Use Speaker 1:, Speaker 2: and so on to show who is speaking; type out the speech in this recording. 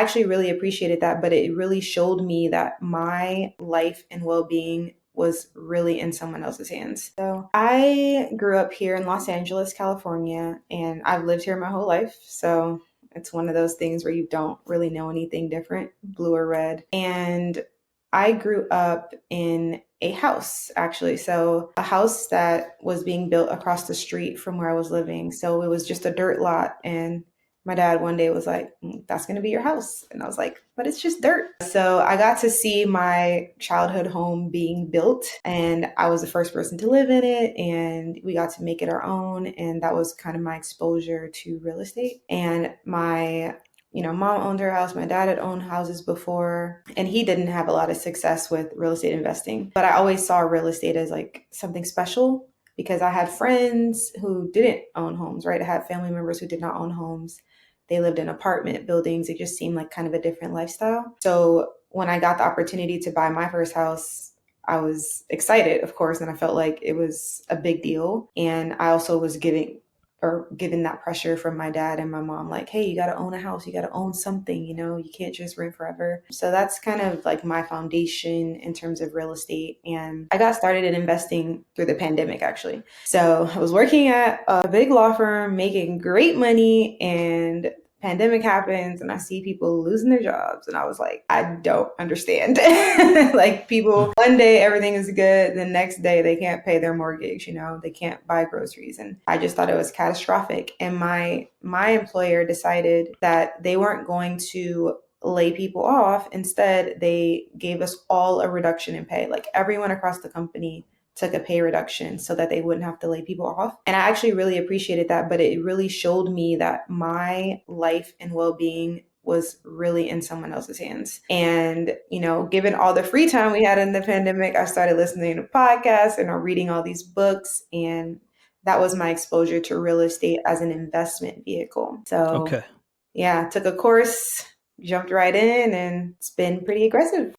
Speaker 1: actually really appreciated that, but it really showed me that my life and well-being was really in someone else's hands. So I grew up here in Los Angeles, California, and I've lived here my whole life. So it's one of those things where you don't really know anything different, blue or red. And I grew up in a house, actually. So a house that was being built across the street from where I was living. So it was just a dirt lot. And my dad one day was like, that's going to be your house. And I was like, but it's just dirt. So I got to see my childhood home being built, and I was the first person to live in it, and we got to make it our own. And that was kind of my exposure to real estate. And my mom owned her house. My dad had owned houses before, and he didn't have a lot of success with real estate investing. But I always saw real estate as like something special because I had friends who didn't own homes, right? I had family members who did not own homes. They lived in apartment buildings. It just seemed like kind of a different lifestyle. So when I got the opportunity to buy my first house, I was excited, of course, and I felt like it was a big deal. And I also was given that pressure from my dad and my mom, like, hey, you got to own a house, you got to own something, you can't just rent forever. So that's kind of like my foundation in terms of real estate. And I got started in investing through the pandemic, actually. So I was working at a big law firm, making great money, and pandemic happens and I see people losing their jobs. And I was like, I don't understand. Like people, one day everything is good. The next day they can't pay their mortgage, they can't buy groceries. And I just thought it was catastrophic. And my employer decided that they weren't going to lay people off. Instead, they gave us all a reduction in pay. Like everyone across the company took a pay reduction so that they wouldn't have to lay people off. And I actually really appreciated that, but it really showed me that my life and well-being was really in someone else's hands. And, given all the free time we had in the pandemic, I started listening to podcasts and reading all these books. And that was my exposure to real estate as an investment vehicle. So,
Speaker 2: Okay.
Speaker 1: yeah, took a course, jumped right in, and it's been pretty aggressive.